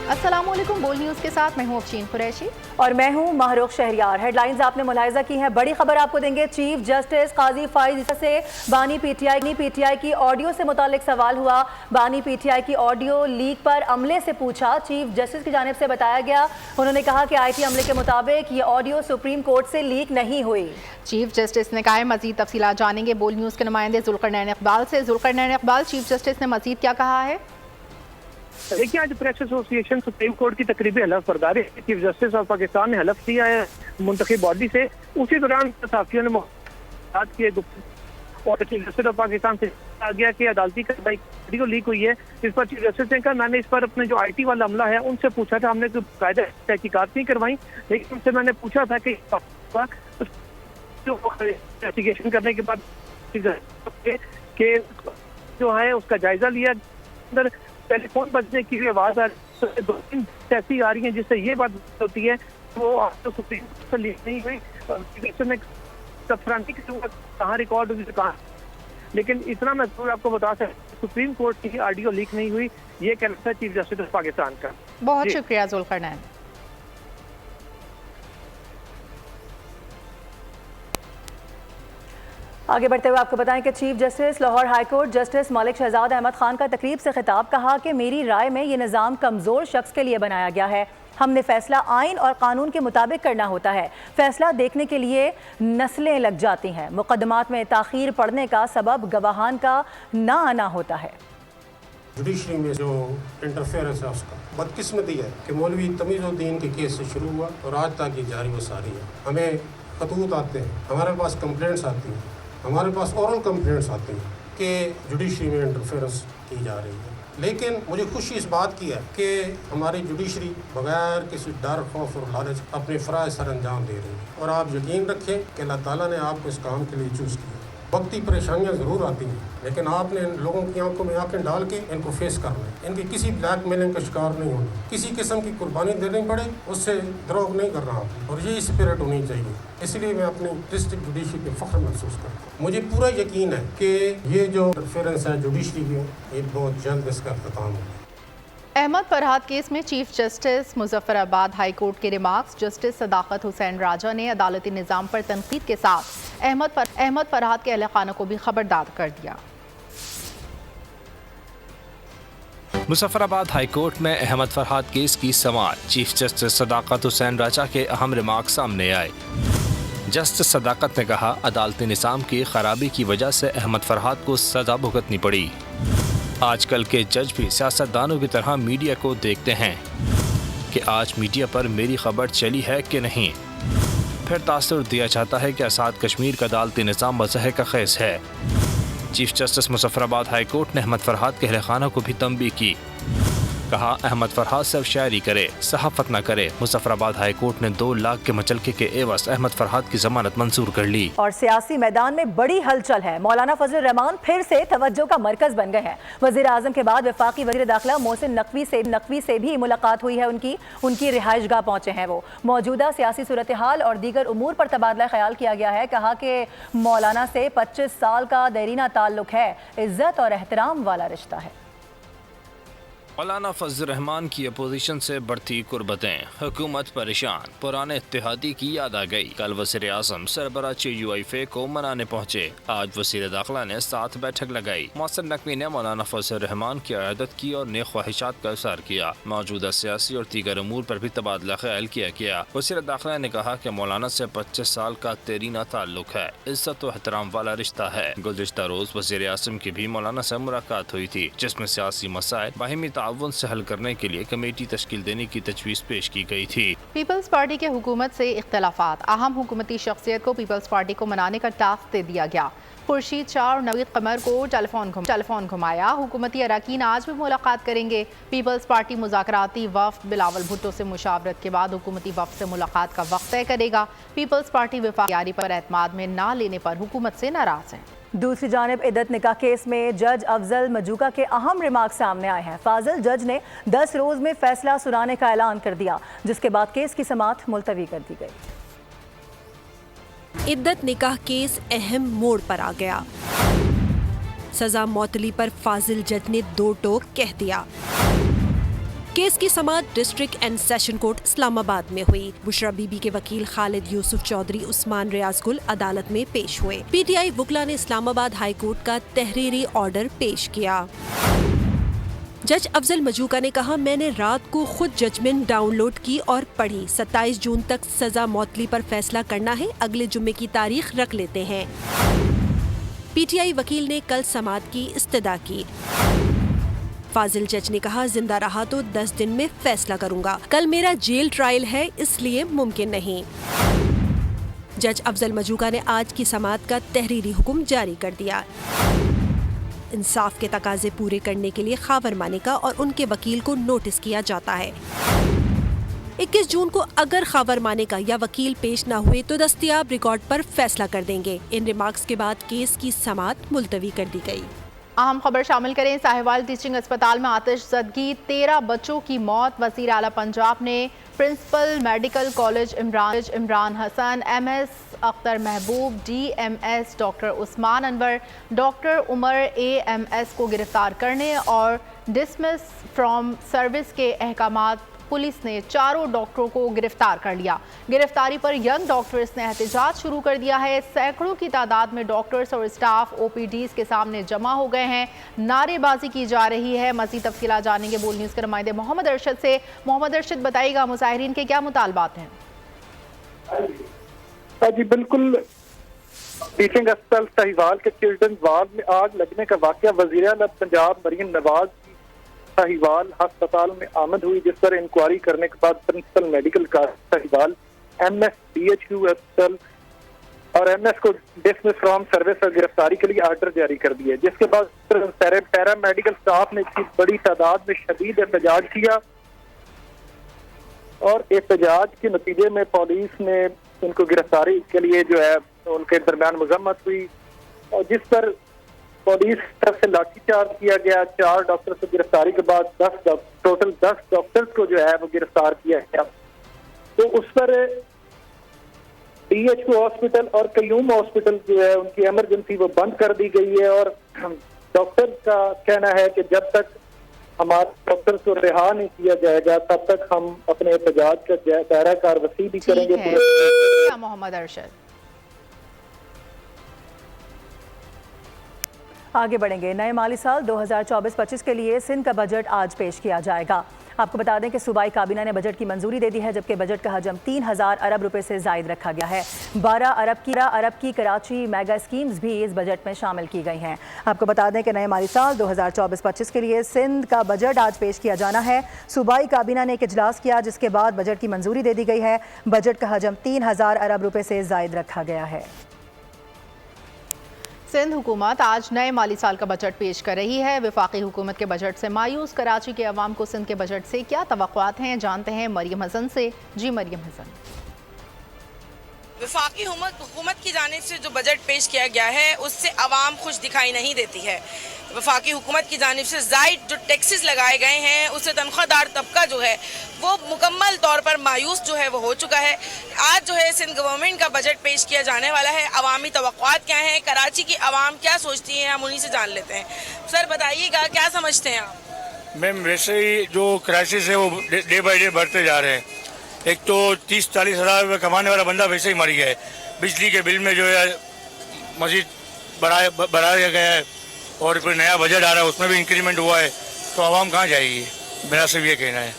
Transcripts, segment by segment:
अस्सलाम वालेकुम। बोल न्यूज़ के साथ मैं हूँ अफशीन कुरैशी और मैं हूँ महरूख शहरियार। हेडलाइंस आपने मुलाहिजा की हैं, बड़ी खबर आपको देंगे। चीफ जस्टिस काजी फाइज से बानी पीटीआई की ऑडियो से मुतालिक सवाल हुआ। बानी पीटीआई की ऑडियो लीक पर अमले से पूछा। चीफ जस्टिस की जानिब से बताया गया, उन्होंने कहा कि IT अमले के मुताबिक ये ऑडियो सुप्रीम कोर्ट से लीक नहीं हुई। चीफ जस्टिस ने कहा मजीद तफसीलात जानेंगे। बोल न्यूज़ के नुमाइंदे जुल्करनैन इकबाल से। जुल्करनैन इकबाल, चीफ जस्टिस ने मजीद क्या कहा है? देखिए, आज प्रेस एसोसिएशन सुप्रीम कोर्ट की तकरीबी हलफ बर्दारी चीफ जस्टिस ऑफ पाकिस्तान ने हलफ दिया है मुंतखब बॉडी से। उसी दौरान सहाफियों ने बात की और चीफ जस्टिस ऑफ पाकिस्तान से कहा गया कि अदालती कार्रवाई वीडियो लीक हुई है। इस पर चीफ जस्टिस ने कहा, मैंने इस पर अपने जो IT वाला अमला है उनसे पूछा था, हमने कोई कायदा तहकीकात नहीं करवाई, लेकिन उनसे मैंने पूछा था कि इन्वेस्टिगेशन करने के बाद कि जो है उसका जायजा लिया। अंदर टेलीफोन बजने की आवाज आ रही, दो तीन ऐसी आ रही है जिससे ये बात होती है वो तो सुप्रीम कोर्ट से लीक नहीं हुई। कहाँ रिकॉर्ड हुई कहाँ, लेकिन इतना मैं जरूर आपको बता सकता, सुप्रीम कोर्ट की ऑडियो लीक नहीं हुई, ये कहना था चीफ जस्टिस ऑफ पाकिस्तान का। बहुत शुक्रिया जुल्करनैन। आगे बढ़ते हुए आपको बताएं कि chief justice Lahore high court justice Malik Shahzad Ahmad Khan का तकरीब से खिताब, कहा कि मेरी राय में ये निज़ाम कमज़ोर शख्स के लिए बनाया गया है। हमने फैसला आइन और कानून के मुताबिक करना होता है। फैसला देखने के लिए नस्लें लग जाती हैं। मुकदमात में ताख़ीर पड़ने का सबब गवाहान का ना आना होता है। जुडिशरी में जो इंटरफेरेंस है उसका बदकिस्मती है कि मौलवी तमीज़ुद्दीन के केस से शुरू हुआ और आज तक ये जारी व सारी है। हमें खतूत आते हैं, हमारे पास कंप्लेंट्स आती हैं, हमारे पास ओरल कंप्लेंट्स आती हैं कि जुडिशरी में इंटरफेरेंस की जा रही है। लेकिन मुझे खुशी इस बात की है कि हमारी जुडिशरी बगैर किसी डर, खौफ और लालच अपने फ़राइज़ सर अंजाम दे रही है। और आप यकीन रखें कि अल्लाह ताला ने आपको इस काम के लिए चूज़ किया। वक्ती परेशानियां ज़रूर आती हैं, लेकिन आपने इन लोगों की आंखों में आंखें डाल के इनको फेस करना है। इनकी किसी ब्लैक मेलिंग का शिकार नहीं होना, किसी किस्म की कुर्बानी देनी पड़े उससे द्रोह नहीं करना आपको, और यही स्पिरिट होनी चाहिए। इसलिए मैं अपनी डिस्ट्रिक्ट जुडिशरी पे फ़ख्र महसूस करता हूँ। मुझे पूरा यकीन है कि ये जो इंटरफेरेंस है जुडिशरी की, ये बहुत जल्द इसका अख्ताम होगा। अहमद फरहाद केस में chief justice Muzaffarabad high court के रिमार्क्स। जस्टिस सदाकत हुसैन राजा ने अदालती निज़ाम पर तनकीद के साथ अहमद फरहाद के अहले खाना को भी खबरदार कर दिया। मुजफ्फराबाद हाई कोर्ट में अहमद फरहाद केस की समाअत। चीफ जस्टिस सदाकत हुसैन राजा के अहम रिमार्क सामने आए। जस्टिस सदाकत ने कहा, अदालती निज़ाम की खराबी की वजह से अहमद फरहाद को सजा भुगतनी पड़ी। आजकल के जज भी सियासतदानों की तरह मीडिया को देखते हैं कि आज मीडिया पर मेरी खबर चली है कि नहीं। फिर तासुर दिया जाता है कि आज़ाद कश्मीर का अदालती निज़ाम मज़हब का खेस है। Chief justice Muzaffarabad high court ने अहमद फरहाद के अहले खाना को भी तंबीह की। कहा, अहमद फरहाद सिर्फ शायरी करे, सहाफत न करे। मुजफ्फराबाद हाई कोर्ट ने 2 लाख के मचलके के एवज अहमद फरहाद की जमानत मंजूर कर ली। और सियासी मैदान में बड़ी हलचल है। मौलाना फजल रहमान फिर से तवज्जो का मरकज बन गए हैं। वजीर आजम के बाद वफाकी वजीर दाखिला मोहसिन नकवी से भी मुलाकात हुई है। उनकी रिहाइशगाह पहुंचे हैं वो। मौजूदा सियासी सूरत हाल और दीगर उमूर पर तबादला ख्याल किया गया है। कहा कि मौलाना से 25 साल का देरीना ताल्लुक है, इज्जत और एहतराम वाला रिश्ता है। मौलाना फजल रहमान की अपोजिशन से बढ़ती कुर्बतें, हुकूमत परेशान, पुराने इत्तेहादी की याद आ गई। कल वज़ीर आज़म सरबराह UIFA को मनाने पहुँचे। आज वज़ीर दाखिला ने साथ बैठक लगाई। मोहसिन नकवी ने मौलाना फजल रहमान की क़यादत की और नेक ख्वाहिशात का इज़हार किया। मौजूदा सियासी और दीगर उमूर पर भी तबादला ख्याल किया गया। वज़ीर दाखिला ने कहा कि मौलाना से 25 साल का देरीना ताल्लुक है, इज्जत और एहतराम वाला रिश्ता है। गुज़िश्ता रोज़ वज़ीर आज़म की भी मौलाना से मुलाकात हुई थी, जिसमें सियासी मसाइल बाहिमी ताउन से हल करने के लिए कमेटी तश्कील देने की तजवीज़ पेश की गई थी। पीपल्स पार्टी के हुकूमत से इख्तलाफात। अहम हुकूमती शख्सियत को पीपल्स पार्टी को मनाने का टास्क दे दिया गया। खुर्शीद शाह और नवीद कमर को टेलीफोन घुमाया। हुकूमती अरकान आज भी मुलाकात करेंगे। पीपल्स पार्टी मुज़ाकराती वफ़द बिलावल भुट्टो से मुशावरत के बाद हुकूमती वफ़द से मुलाकात का वक्त तय करेगा। पीपल्स पार्टी वफादारी पर एतमाद में ना लेने पर हुकूमत से नाराज़ है। दूसरी जानिब इद्दत निकाह केस में जज अफजल मजूका के अहम रिमार्क सामने आए हैं। फाजिल जज ने 10 रोज में फैसला सुनाने का ऐलान कर दिया, जिसके बाद केस की समाअत मुलतवी कर दी गई। इद्दत निकाह केस अहम मोड़ पर आ गया। सजा मौतली पर फाजिल जज ने 2 टोक कह दिया। केस की समाअत district and session court Islamabad में हुई। बुशरा बीबी के वकील खालिद यूसुफ चौधरी उस्मान रियाज गुल अदालत में पेश हुए। पीटीआई वकला ने इस्लामाबाद हाई कोर्ट का तहरीरी ऑर्डर पेश किया। जज अफजल मजूका ने कहा, मैंने रात को खुद जजमेंट डाउनलोड की और पढ़ी। 27 जून तक सजा मौतली पर फैसला करना है। अगले जुम्मे की तारीख रख लेते हैं। पीटीआई वकील ने कल समाअत की इस्तदा की। फाजिल जज ने कहा, जिंदा रहा तो 10 दिन में फैसला करूंगा। कल मेरा जेल ट्रायल है, इसलिए मुमकिन नहीं। जज अफजल मजूका ने आज की समाअत का तहरीरी हुक्म जारी कर दिया। इंसाफ के तकाजे पूरे करने के लिए खावर मानिका और उनके वकील को नोटिस किया जाता है। 21 जून को अगर खावर मानिका या वकील पेश न हुए तो दस्तयाब रिकॉर्ड पर फैसला कर देंगे। इन रिमार्क्स के बाद केस की समाअत मुलतवी कर दी गई। अहम खबर शामिल करें। साहिवाल टीचिंग अस्पताल में आतिशज़दगी, 13 बच्चों की मौत। वज़ीर आला पंजाब ने principal medical college Imran Hasan, MS Akhtar Mehboob, DMS doctor Usman Anwar, doctor Umar AMS को गिरफ्तार करने और डिसमिस फ्रॉम सर्विस के अहकामात। पुलिस ने चारों डॉक्टरों को गिरफ्तार कर लिया। गिरफ्तारी पर यंग डॉक्टर्स ने एहतजाज शुरू कर दिया है। सैकड़ों की तादाद में डॉक्टर्स और स्टाफ OPDs के सामने जमा हो गए हैं। नारेबाजी की जा रही है। मज़ीद तफसीलात जानेंगे बोल न्यूज़ के नुमाइंदे मोहम्मद अरशद से। मोहम्मद अरशद, बताइएगा मुजाहिरीन के क्या मुतालबात हैं? जी बिल्कुल, टीचिंग अस्पताल साहिवाल के चिल्ड्रन वार्ड में आग लगने का वाक़या वज़ीर आला पंजाब मरीम नवाज साहिवाल अस्पताल में आमद हुई, जिस पर इंक्वायरी करने के बाद principal medical college Sahiwal, MS DHQ अस्पताल और MS को डिसमिस फ्रॉम सर्विस और गिरफ्तारी के लिए आर्डर जारी कर दिए। जिसके बाद पैरा मेडिकल स्टाफ ने इसकी बड़ी तादाद में शदीद एहतजाज किया और एहतजाज के नतीजे में पुलिस ने उनको गिरफ्तारी के लिए जो है उनके दरमियान मजम्मत हुई और जिस पर पुलिस तरफ से लाठीचार्ज किया गया। 4 डॉक्टर्स को गिरफ्तारी के बाद टोटल 10 डॉक्टर्स को जो है वो गिरफ्तार किया गया। तो उस पर DHQ हॉस्पिटल और कयूम हॉस्पिटल जो है उनकी इमरजेंसी वो बंद कर दी गई है और डॉक्टर का कहना है कि जब तक हमारे डॉक्टर्स को रिहा नहीं किया जाएगा तब तक हम अपने एहतजाज का दायरा वसी भी करेंगे। मोहम्मद अरशद, आगे बढ़ेंगे। नए माली साल 2024-25 के लिए सिंध का बजट आज पेश किया जाएगा। आपको बता दें कि सूबाई काबीना ने बजट की मंजूरी दे दी है, जबकि बजट का हजम 3000 अरब रुपए से जायद रखा गया है। 12 अरब की कराची मेगा स्कीम्स भी इस बजट में शामिल की गई हैं। आपको बता दें कि नए माली साल 2024-25 के लिए सिंध का बजट आज पेश किया जाना है। सूबाई काबीना ने एक इजलास किया, जिसके बाद बजट की मंजूरी दे दी गई है। बजट का हजम 3000 अरब रुपए से जायद रखा गया है। सिंध हुकूमत आज नए माली साल का बजट पेश कर रही है। वफाकी हुकूमत के बजट से मायूस कराची के अवाम को सिंध के बजट से क्या तवक्कुआत हैं, जानते हैं मरियम हसन से। जी मरियम हसन। वफाकी हुकूमत की जानिब से जो बजट पेश किया गया है उससे आवाम खुश दिखाई नहीं देती है। वफाकी हुकूमत की जानिब से ज़ायद जो टैक्सेस लगाए गए हैं उससे तनख्वाहदार तबका जो है वो मुकम्मल तौर पर मायूस जो है वो हो चुका है। आज जो है सिंध गवर्नमेंट का बजट पेश किया जाने वाला है। अवामी तवक्कुआत क्या हैं, कराची की आवाम क्या सोचती है, हम उन्हीं से जान लेते हैं। सर बताइएगा, क्या समझते हैं आप? मैम वैसे ही जो क्राइसिस है वो डे बाई डे बढ़ते जा रहे हैं। एक तो 30-40 हज़ार रुपये कमाने वाला बंदा वैसे ही मर गया है। बिजली के बिल में जो है मज़ीद बढ़ाया गया है और फिर नया बजट आ रहा है उसमें भी इंक्रीमेंट हुआ है, तो आवाम कहाँ जाएगी? मेरा सिर्फ ये कहना है।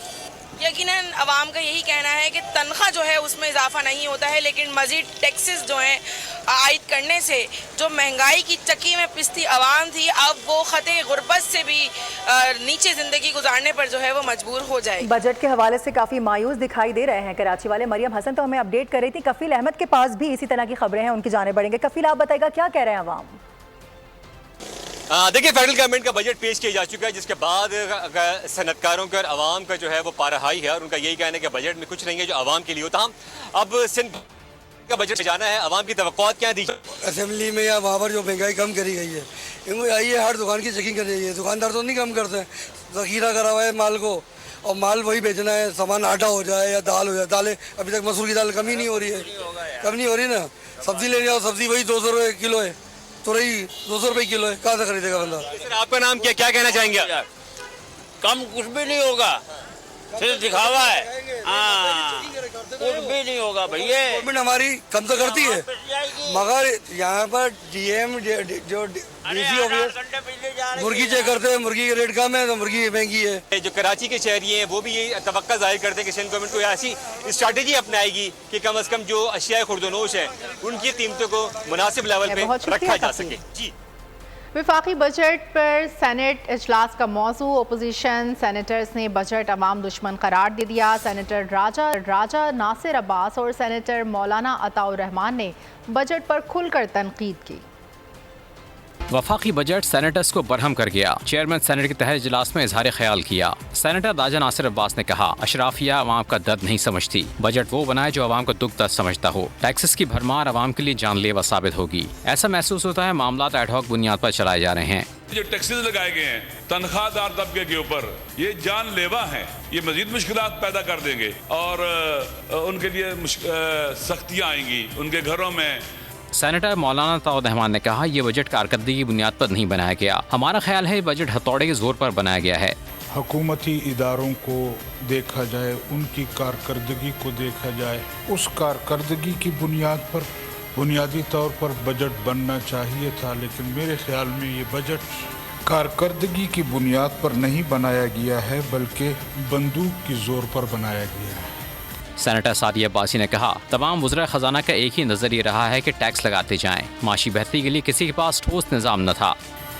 यकीनन आवाम का यही कहना है कि तनख्वाह जो है उसमें इजाफा नहीं होता है, लेकिन मज़ीद टैक्सेस जो हैं आयद करने से जो महंगाई की चक्की में पिसती आवाम थी अब वो खते गुर्बत से भी नीचे ज़िंदगी गुजारने पर जो है वो मजबूर हो जाए। बजट के हवाले से काफ़ी मायूस दिखाई दे रहे हैं कराची वाले। मरियम हसन तो हमें अपडेट कर रही थी। कफील अहमद के पास भी इसी तरह की खबरें हैं, उनकी जाने बढ़ेंगे। कफील, आप बताइएगा क्या कह रहे हैं अवाम? देखिए, फेडरल गवर्नमेंट का बजट पेश किया जा चुका है, जिसके बाद सनतकारों का और आवाम का जो है वो पारा हाई है और उनका यही कहना है कि बजट में कुछ नहीं है जो आवाम के लिए होता। अब सिंध का बजट जाना है, आवाम की तवक्कुआत क्या दी? असेंबली में या वहाँ पर जो महंगाई कम करी गई है, इनको आइए हर दुकान की चेकिंग करी गई है। दुकानदार तो नहीं कम करते हैं, ज़ख़ीरा करा हुआ है माल को और माल वही बेचना है। सामान आटा हो जाए या दाल हो जाए, दालें अभी तक मसूर की दाल कमी नहीं हो रही है, कम नहीं हो रही ना। सब्जी ले जाओ, सब्जी वही 200 रुपये किलो है, तो रही 200 रुपये किलो है, कहाँ से खरीदेगा बंदा? सर आपका नाम क्या कहना चाहेंगे? कम कुछ भी नहीं होगा, सिर्फ दिखावा है, हाँ, कुछ भी नहीं होगा भैया। गवर्नमेंट हमारी कम तो करती है, मगर यहाँ पर डीएम जो डीसी ऑफिस मुर्गी चेक करते हैं, मुर्गी के रेट कम है तो मुर्गी महंगी है। जो कराची के शहरी हैं वो भी ये तवक्का जाहिर करते हैं कि सिंध गवर्नमेंट को ऐसी स्ट्रैटेजी अपनाएगी कि कम से कम जो अशिया खुर्दनोश है उनकी कीमतों को मुनासिब लेवल पे रखा जा सके। जी, वफाकी बजट पर सेनेट इजलास का मौजू, अपोजिशन सेनेटर्स ने बजट अवाम दुश्मन करार दे दिया। सेनेटर राजा नासिर अब्बास और सेनेटर मौलाना अताउर रहमान ने बजट पर खुलकर तनकीद की। वफाकी बजट सेनेटर्स को बरहम कर गया। चेयरमैन सेनेट के तहत इजलास में इजहार ख्याल किया। सेनेटर राजा नासिर अब्बास ने कहा, अशराफिया अवाम का दर्द नहीं समझती, बजट वो बनाए जो अवाम का दुख दर्द समझता हो। टैक्सेस की भरमार अवाम के लिए जानलेवा साबित होगी। ऐसा महसूस होता है मामला एडहॉक बुनियाद पर चलाए जा रहे हैं। जो टैक्सेस लगाए गए हैं तनख्वाहदार तबके के ऊपर, ये जानलेवा हैं, ये मजीद मुश्किलात पैदा कर देंगे और उनके लिए सख्तियाँ आएंगी उनके घरों में। सेनेटर मौलाना अताउर रहमान ने कहा, यह बजट कारकर्दगी की बुनियाद पर नहीं बनाया गया। हमारा ख्याल है बजट हथौड़े के जोर पर बनाया गया है। हुकूमती इदारों को देखा जाए, उनकी कारकर्दगी को देखा जाए, उस कारकर्दगी की बुनियाद पर बुनियादी तौर पर बजट बनना चाहिए था, लेकिन मेरे ख्याल में ये बजट कारकर्दगी की बुनियाद पर नहीं बनाया गया है बल्कि बंदूक की जोर पर बनाया गया है। सेनेटर सादिया अब्बासी ने कहा, तमाम वज़रा ख़जाना का एक ही नज़रिया रहा है कि टैक्स लगाते जाएं। माशी बेहतरी के लिए किसी के पास ठोस निज़ाम न था।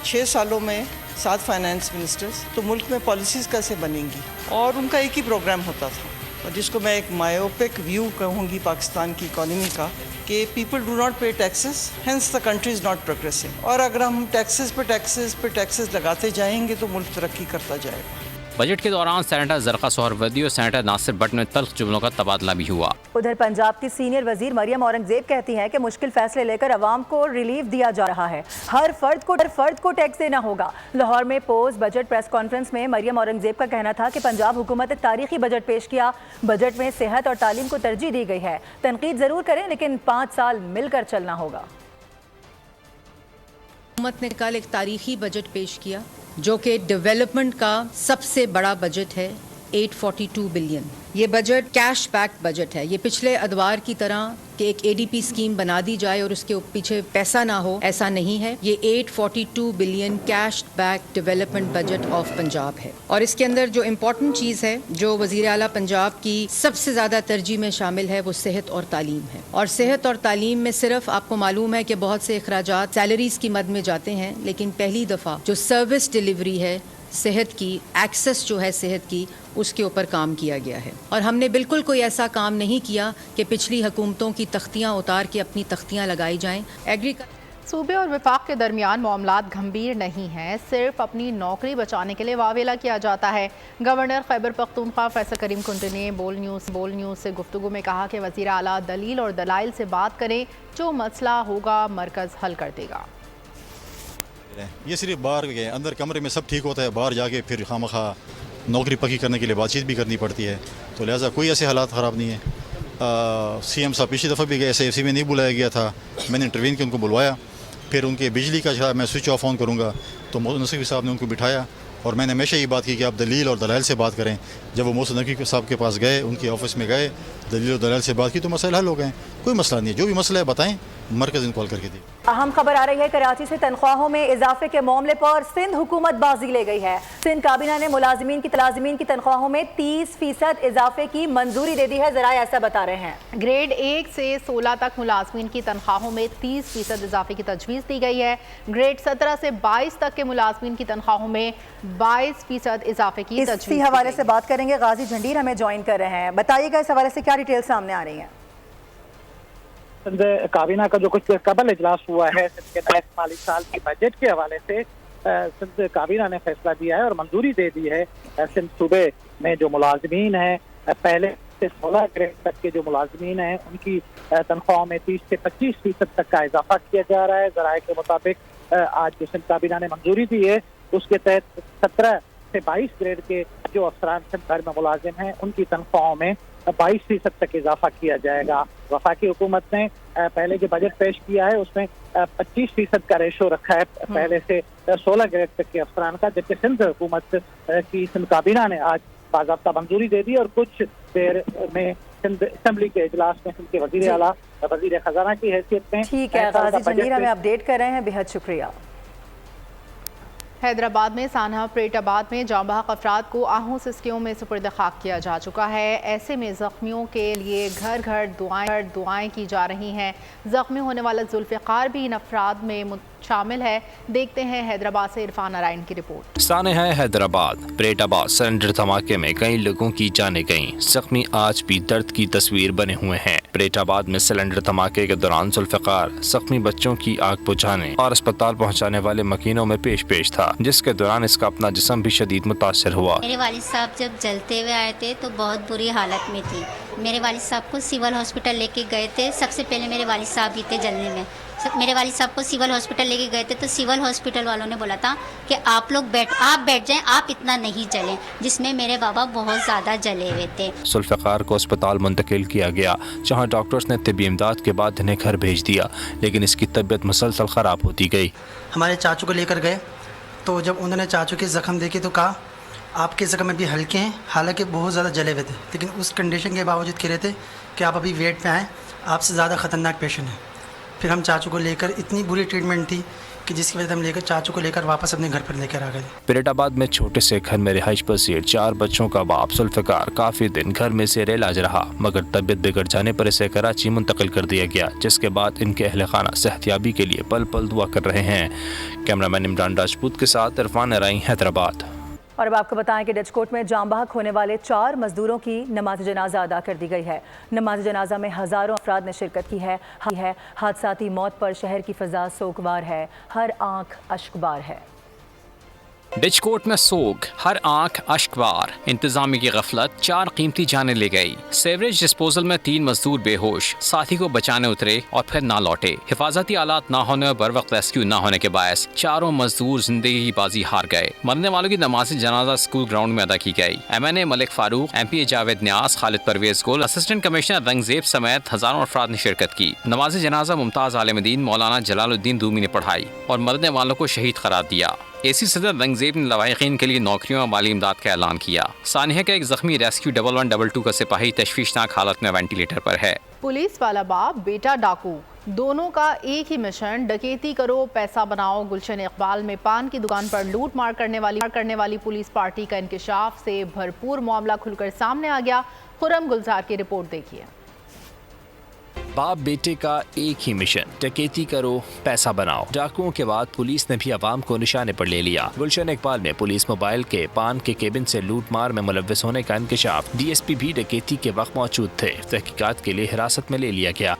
6 सालों में 7 फाइनेंस मिनिस्टर्स, तो मुल्क में पॉलिसीज़ कैसे बनेंगी, और उनका एक ही प्रोग्राम होता था, और जिसको मैं एक मायोपिक व्यू कहूँगी पाकिस्तान की इकॉनमी का, कि पीपल डू नॉट पे taxes, hence the country is not progressing. और अगर हम टैक्सेस पे टैक्सेस लगाते जाएंगे तो मुल्क तरक्की करता जाएगा। बजट के दौरान सेनेटर जरका सोहरवर्दी और सेनेटर नासिर भट्ट में तल्ख जुमलों का तबादला भी हुआ। उधर पंजाब की सीनियर वजीर मरियम औरंगजेब कहती हैं कि मुश्किल फैसले लेकर अवाम को रिलीफ दिया जा रहा है। हर फर्द को टैक्स देना होगा। लाहौर में पोस्ट बजट प्रेस कॉन्फ्रेंस में मरियम औरंगजेब का कहना था कि पंजाब हुकूमत ने तारीखी बजट पेश किया। बजट में सेहत और तालीम को तरजीह दी गई है। तनकीद जरूर करें लेकिन 5 साल मिलकर चलना होगा। हुकूमत ने कल एक तारीखी बजट पेश किया जो कि डेवलपमेंट का सबसे बड़ा बजट है, 842 बिलियन। ये बजट कैश बैक बजट है। ये पिछले अदवार की तरह कि एक ADP स्कीम बना दी जाए और उसके पीछे पैसा ना हो, ऐसा नहीं है। ये 842 billion cash back development budget of Punjab है। और इसके अंदर जो इम्पोर्टेंट चीज़ है, जो वज़ीर आला पंजाब की सबसे ज़्यादा तरजीह में शामिल है, वो सेहत और तालीम है। और सेहत और तालीम में सिर्फ आपको मालूम है कि बहुत से अखराजात सैलरीज़ की मद में जाते हैं, लेकिन पहली दफ़ा जो सर्विस डिलीवरी है सेहत की, एक्सेस जो है सेहत की, उसके ऊपर काम किया गया है। और हमने बिल्कुल कोई ऐसा काम नहीं किया कि पिछली हुकूमतों की तख्तियाँ उतार के अपनी तख्तियाँ लगाई जाएँ। सूबे और वफाक के दरमियान मामलात गंभीर नहीं हैं, सिर्फ अपनी नौकरी बचाने के लिए वावेला किया जाता है। गवर्नर खैबर पख्तूनख्वा फैसल करीम कुंटे ने बोल न्यूज़ से गुफ्तगू में कहा कि वज़ीर आला दलील और दलाइल से बात करें, जो मसला होगा मरकज़ हल कर देगा। ये सिर्फ बाहर गए, अंदर कमरे में सब ठीक होता है, बाहर जाके फिर खामखा नौकरी पक्की करने के लिए बातचीत भी करनी पड़ती है। तो लिहाजा कोई ऐसे हालात ख़राब नहीं है। CM साहब पिछली दफ़ा भी गए, SAFC में नहीं बुलाया गया था, मैंने इंटरवीन के उनको बुलवाया। फिर उनके बिजली का जो मैं स्विच ऑफ ऑन करूँगा तो मोहसिन नकवी साहब ने उनको बिठाया और मैंने हमेशा ये बात की कि आप दलील और दलाइल से बात करें। जब वो मोहसिन नकवी साहब के पास गए, उनके ऑफिस में गए, दलील और दलाइल से बात की तो मसला हल हो गए। कोई मसला नहीं है, जो भी मसला है बताएं, मरकज़ इनको हल करके दी। अहम खबर आ रही है, कराची से तनख्वाहों में इजाफे के मामले पर सिंध हुकूमत बाजी ले गई है। सिंध काबीना ने मुलाजिमीन की तनख्वाहों में 30% इजाफे की मंजूरी दे दी है। जरा ऐसा बता रहे हैं। ग्रेड 1 से 16 तक मुलाजिमीन की तनख्वाहों में 30% इजाफे की तजवीज़ दी गई है। ग्रेड 17 से 22 तक के मुलाजिमीन की तनख्वाहों में 22% इजाफे की तजवीज़। इसी हवाले से बात करेंगे, गाजी झंडीर हमें ज्वाइन कर रहे हैं। बताइएगा इस हवाले से क्या डिटेल सामने आ रही है। काबीना का जो कुछ कबल इजलास हुआ है सिंध के नए माली साल के बजट के हवाले से, सिंध काबीना ने फैसला दिया है और मंजूरी दे दी है। सिंध सूबे में जो मुलाजमीन हैं, पहले से 16 ग्रेड तक के जो मुलाजमीन हैं, उनकी तनख्वाहों में 30 से 25% तक का इजाफा किया जा रहा है। ज़राए के मुताबिक आज जो सिंध काबीना ने मंजूरी दी है, उसके तहत 17 से 22 ग्रेड के जो अफसरान सिंध भर में मुलाजिम हैं, उनकी तनख्वाहों में 22% तक इजाफा किया जाएगा। वफाकी हुकूमत ने पहले जो बजट पेश किया है उसमें 25% का रेशो रखा है पहले से 16 ग्रेड तक के अफसरान का, जबकि सिंध हुकूमत की सिंध काबीना ने आज बाज़ाब्ता मंजूरी दे दी और कुछ देर में असेंबली के इजलास में सिंध के वज़ीर आला वज़ीर खजाना की हैसियत में। ठीक है, गाजी जमीर हमें अपडेट कर रहे हैं, बेहद शुक्रिया। हैदराबाद में सानहा परेटाबाद में जांबाहक अफराद को आहू सिस्कियों में सुपुर्द खाक किया जा चुका है। ऐसे में जख्मियों के लिए घर घर दुआएं की जा रही हैं। जख्मी होने वाला जुल्फ़िकार भी इन अफराद में शामिल है। देखते हैं हैदराबाद से इरफान नारायण की रिपोर्ट। सानहा हैदराबाद परेटाबाद सिलेंडर धमाके में कई लोगों की जानें गईं। जख्मी आज भी दर्द की तस्वीर बने हुए हैं। परेटाबाद में सिलेंडर धमाके के दौरान जुल्फ़िकार जख्मी बच्चों की आग बुझाने और अस्पताल पहुंचाने वाले मकीनों में पेश था, जिसके दौरान इसका अपना जिस्म भी शदीद मुतासर हुआ। मेरे वालिद साहब जब जलते हुए आए थे तो बहुत बुरी हालत में थी। मेरे वालिद साहब को सिविल हॉस्पिटल लेके गए थे। सबसे पहले मेरे वालिद साहब ही थे जलने में। मेरे वालिद साहब को सिविल हॉस्पिटल लेके गए थे तो सिविल हॉस्पिटल वालों ने बोला था कि आप बैठ जाएं, आप इतना नहीं जलें, जिसमें मेरे बाबा बहुत ज़्यादा जले हुए थे। जुल्फ़िकार को अस्पताल मुंतकिल किया गया, जहां डॉक्टर्स ने तिब्बी इमदाद के बाद इन्हें घर भेज दिया, लेकिन इसकी तबीयत मुसलसल ख़राब होती गई। हमारे चाचू को लेकर गए तो जब उन्होंने चाचू के ज़ख्म देखे तो कहा आपके ज़ख्म अभी हल्के हैं, हालांकि बहुत ज़्यादा जले हुए थे, लेकिन उस कंडीशन के बावजूद कह रहे थे कि आप अभी वेट पे आएँ, आपसे ज़्यादा ख़तरनाक पेशेंट है। फिर हम चाचू को लेकर, इतनी बुरी ट्रीटमेंट थी कि जिसकी वजह से हम चाचू को लेकर वापस अपने घर पर लेकर आ गए। परेटाबाद में छोटे से घर में रिहाइश पसीर 4 बच्चों का बाप जुल्फ़िकार काफी दिन घर में ज़ेर इलाज रहा, मगर तबीयत बिगड़ जाने पर इसे कराची मुंतकिल कर दिया गया, जिसके बाद इनके अहल खाना सेहतियाबी के लिए पल पल दुआ कर रहे हैं। कैमरामैन इमरान राजपूत के साथ इरफान नारायण, हैदराबाद। और अब आपको बताएं कि डचकोट में जांबाहक होने वाले 4 मजदूरों की नमाज जनाजा अदा कर दी गई है। नमाज जनाजा में हज़ारों अफराद ने शिरकत की है। हादसाती मौत पर शहर की फ़ज़ा सोगवार है, हर आंख अश्कबार है। डचकोट में सोग, हर आंख अश्कबार, इंतजामी की गफलत, 4 कीमती जानें ले गई। सेवरेज डिस्पोजल में 3 मजदूर बेहोश, साथी को बचाने उतरे और फिर ना लौटे। हिफाजती आलात ना होने और बर वक्त रेस्क्यू ना होने के बायस 4 मजदूर जिंदगी की बाजी हार गए। मरने वालों की नमाज जनाजा स्कूल ग्राउंड में अदा की गई। MNA मलिक फारूक, MP जावेद न्यास, खालिद परवेज गुल, असिस्टेंट कमिश्नर रंगजेब समेत हजारों अफराद ने शिरकत की। नमाज जनाजा मुमताज आलिमुद्दीन मौलाना जलालुद्दीन रूमी ने पढ़ाई और मरने वालों को शहीद करार दिया। AC सदर रंगजेब ने लवाहिकीन के लिए नौकरियों और माली इमदाद का ऐलान किया। सानिया का एक जख्मी रेस्क्यू 1122 का सिपाही तशवीशनाक हालत में वेंटिलेटर पर है। पुलिस वाला बाप बेटा डाकू, दोनों का एक ही मिशन, डकैती करो पैसा बनाओ। गुलशन इकबाल में पान की दुकान पर लूट मार करने वाली पुलिस पार्टी का इंकशाफ से भरपूर मामला खुलकर सामने आ गया। खुरम गुलजार की रिपोर्ट देखिए। बाप बेटे का एक ही मिशन, डकैती करो पैसा बनाओ। डाकुओं के बाद पुलिस ने भी अवाम को निशाने पर ले लिया। गुलशन इकबाल में पुलिस मोबाइल के पान के केबिन से लूट मार में मुलव्वस होने का इंकशाफ। DSP भी डकैती के वक्त मौजूद थे, तहकीकात के लिए हिरासत में ले लिया गया।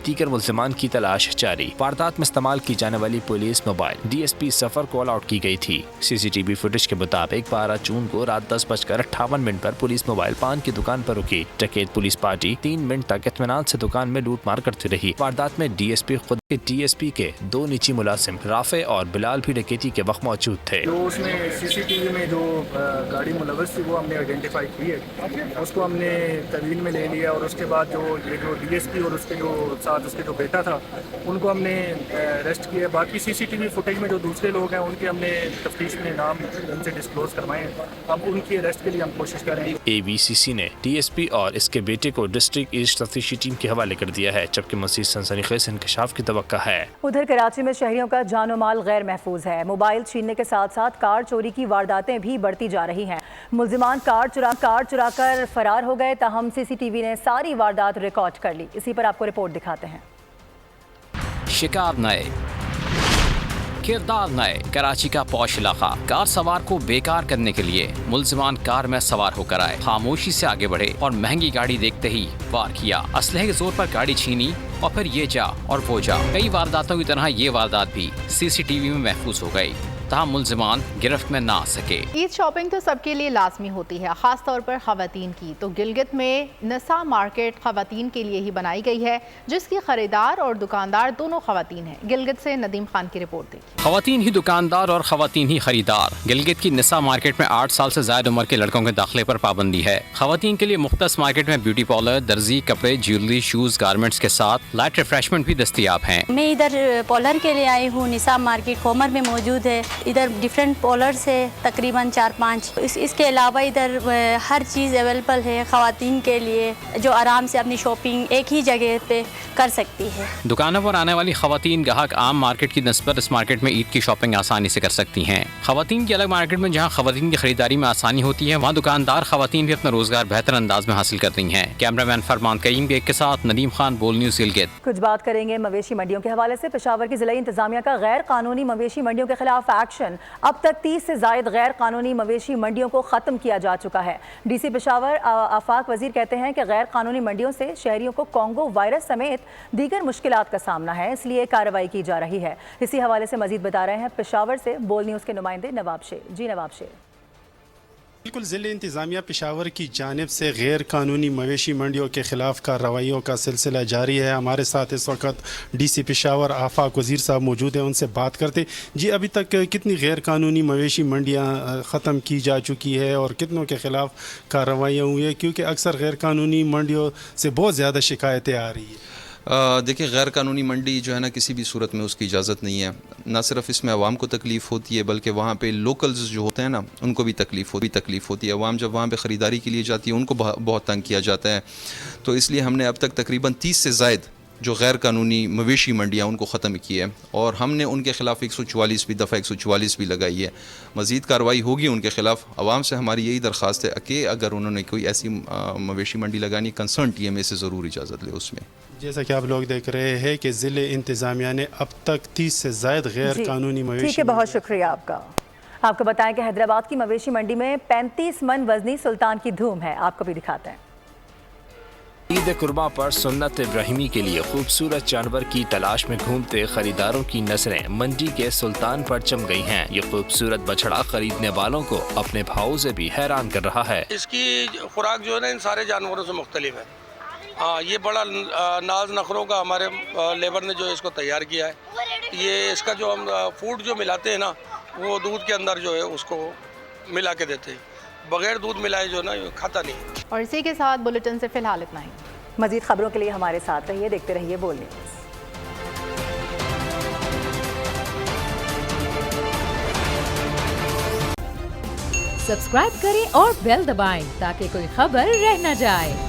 दीगर मुल्ज़िमान की तलाश जारी। वारदात में इस्तेमाल की जाने वाली पुलिस मोबाइल DSP सफर कॉल आउट की गई थी। CCTV फुटेज के मुताबिक 12 जून को रात 10:58 पर पुलिस मोबाइल पान की दुकान पर रुकी। डकैत पुलिस पार्टी 3 मिनट तक इत्मीनान से दुकान में लूट मार करती रही। वारदात में DSP खुद DSP के 2 निजी मुलाजिम राफे और बिलाल भी डकैती के वक्त मौजूद थे। जो उसमें CCTV में जो गाड़ी मुलव्वस थी वो हमने आइडेंटिफाई की है, उसको हमने तहवील में ले लिया और उसके बाद जो DSP और उसके जो उसके जो बेटा था उनको हमने अरेस्ट किया। बाकी CCTV फुटेज में जो दूसरे लोग हैं उनके हमने तफ्तीश में नाम उनसे डिस्क्लोज करवाए हैं। अब उनकी अरेस्ट के लिए हम कोशिश कर रहे हैं। AVCC ने DSP और इसके बेटे को डिस्ट्रिक्ट ईस्ट तफ्तीशी टीम के हवाले कर दिया है, जबकि मज़ीद सनसनीखेज इंकशाफ की तवक्का है। उधर कराची में शहरियों का जानो माल गैर महफूज है। मोबाइल छीनने के साथ साथ कार चोरी की वारदातें भी बढ़ती जा रही हैं। मुल्जिमान कार चुरा कर फरार हो गए, ताहम CCTV ने सारी वारदात रिकॉर्ड कर ली। इसी पर आपको रिपोर्ट दिखाते हैं। शिकार नए, किरदार नए। कराची का पौश इलाका, कार सवार को बेकार करने के लिए मुल्जिमान कार में सवार होकर आए, खामोशी से आगे बढ़े और महंगी गाड़ी देखते ही वार किया। असलहे के जोर पर गाड़ी छीनी और फिर ये जा और वो जा। कई वारदातों की तरह ये वारदात भी CCTV में महफूज हो गई, तहाँ मुल्जिमान गिरफ्त में ना आ सके। ईद शॉपिंग तो सबके लिए लाजमी होती है, खास तौर पर खवातीन की। तो गिलगित में नसा मार्केट खवातीन के लिए ही बनाई गई है, जिसकी खरीदार और दुकानदार दोनों खवातीन हैं। गिलगित से नदीम खान की रिपोर्ट देखिए। खवातीन ही दुकानदार और खवातीन ही खरीदार। गिलगित की नसा मार्केट में 8 साल से ज्यादा उम्र के लड़कों के दाखिले पर पाबंदी है। खवातीन के लिए मुख्तस मार्केट में ब्यूटी पार्लर, दर्जी, कपड़े, ज्वेलरी, शूज, गारमेंट्स के साथ लाइट रिफ्रेशमेंट भी दस्तयाब हैं। मैं इधर पार्लर के लिए आई हूँ। निसाब मार्केट खोमर में मौजूद है। इधर डिफरेंट पोलर्स है तकरीबन 4-5। इसके अलावा इधर हर चीज़ अवेलेबल है ख़वातीन के लिए जो आराम से अपनी शॉपिंग एक ही जगह पे कर सकती है। दुकानों पर आने वाली खवातीन ग्राहक आम मार्केट की नस्बत इस मार्केट में ईद की शॉपिंग आसानी से कर सकती हैं। खवातीन की अलग मार्केट में जहां खवातीन की खरीदारी में आसानी होती है, वहां दुकानदार खवातीन भी अपना रोजगार बेहतर अंदाज में हासिल कर रही हैं। कैमरामैन फरमान कईम बेग के साथ नदीम खान, बोल न्यूज़ गिलगित। कुछ बात करेंगे मवेशी मंडियों के हवाले से। पेशावर की जिला इंतजामिया का गैर कानूनी मवेशी मंडियों के खिलाफ एक्शन। अब तक 30 से जायद गैर कानूनी मवेशी मंडियों को ख़त्म किया जा चुका है। DC पेशावर आफाक वजीर कहते हैं कि गैर कानूनी मंडियों से शहरियों को कोंगो वायरस समेत दीगर मुश्किलात का सामना है, इसलिए कार्रवाई की जा रही है। इसी हवाले से मजीद बता रहे हैं पेशावर से बोल न्यूज़ के नुमाइंदे नवाब शेर। जी नवाब शेर। बिल्कुल, ज़िला इंतज़ामिया पेशावर की जानिब से गैर कानूनी मवेशी मंडियों के ख़िलाफ़ कार्रवाइयों का सिलसिला जारी है। हमारे साथ इस वक्त DC पेशावर आफाक वज़ीर साहब मौजूद हैं, उनसे बात करते। जी, अभी तक कितनी गैर कानूनी मवेशी मंडियाँ ख़त्म की जा चुकी है और कितनों के ख़िलाफ़ कार्रवाइयाँ हुई है, क्योंकि अक्सर गैर कानूनी मंडियों से बहुत ज़्यादा शिकायतें आ रही है? देखिए, गैर कानूनी मंडी जो है ना, किसी भी सूरत में उसकी इजाज़त नहीं है। ना सिर्फ इसमें अवाम को तकलीफ़ होती है, बल्कि वहाँ पे लोकल्स जो होते हैं ना, उनको भी तकलीफ़ होती है। अवाम जब वहाँ पे ख़रीदारी के लिए जाती है, उनको बहुत तंग किया जाता है। तो इसलिए हमने अब तक तकरीबन 30 से ज़ायद जो गैर कानूनी मवेशी मंडियाँ उनको ख़त्म की है, और हमने उनके ख़िलाफ़ 144 भी दफ़ा 144 भी लगाई है। मज़ीद कार्रवाई होगी उनके ख़िलाफ़। अवाम से हमारी यही दरख्वास्त है कि अगर उन्होंने कोई ऐसी मवेशी मंडी लगानी, कंसर्न TMA से ज़रूर इजाज़त ले उसमें। जैसा कि आप लोग देख रहे हैं कि ज़िले इंतज़ामिया ने अब तक 30 से ज़ायद गैर कानूनी मवेशी। ठीक है, बहुत शुक्रिया आपका। आपको बताएं कि हैदराबाद की मवेशी मंडी में 35 मन वजनी सुल्तान की धूम है। आपको भी दिखाते हैं। ईद कुर्बा पर सुन्नत इब्राहिमी के लिए खूबसूरत जानवर की तलाश में घूमते खरीदारों की नजरें मंडी के सुल्तान पर जम गई हैं। ये खूबसूरत बछड़ा खरीदने वालों को अपने भाव से भी हैरान कर रहा है। इसकी खुराक जो है ना, इन सारे जानवरों से मुख्तलिफ है। हाँ, ये बड़ा नाज नखरों का हमारे लेबर ने जो इसको तैयार किया है। ये इसका जो हम फूड जो मिलाते हैं ना, वो दूध के अंदर जो है उसको मिला के देते हैं। बगैर दूध मिलाए जो ना खाता नहीं। और इसी के साथ बुलेटिन से फिलहाल इतना ही। मजीद खबरों के लिए हमारे साथ रहिए, देखते रहिए बोल न्यूज़। सब्सक्राइब करें और बेल दबाएं ताकि कोई खबर रह न जाए।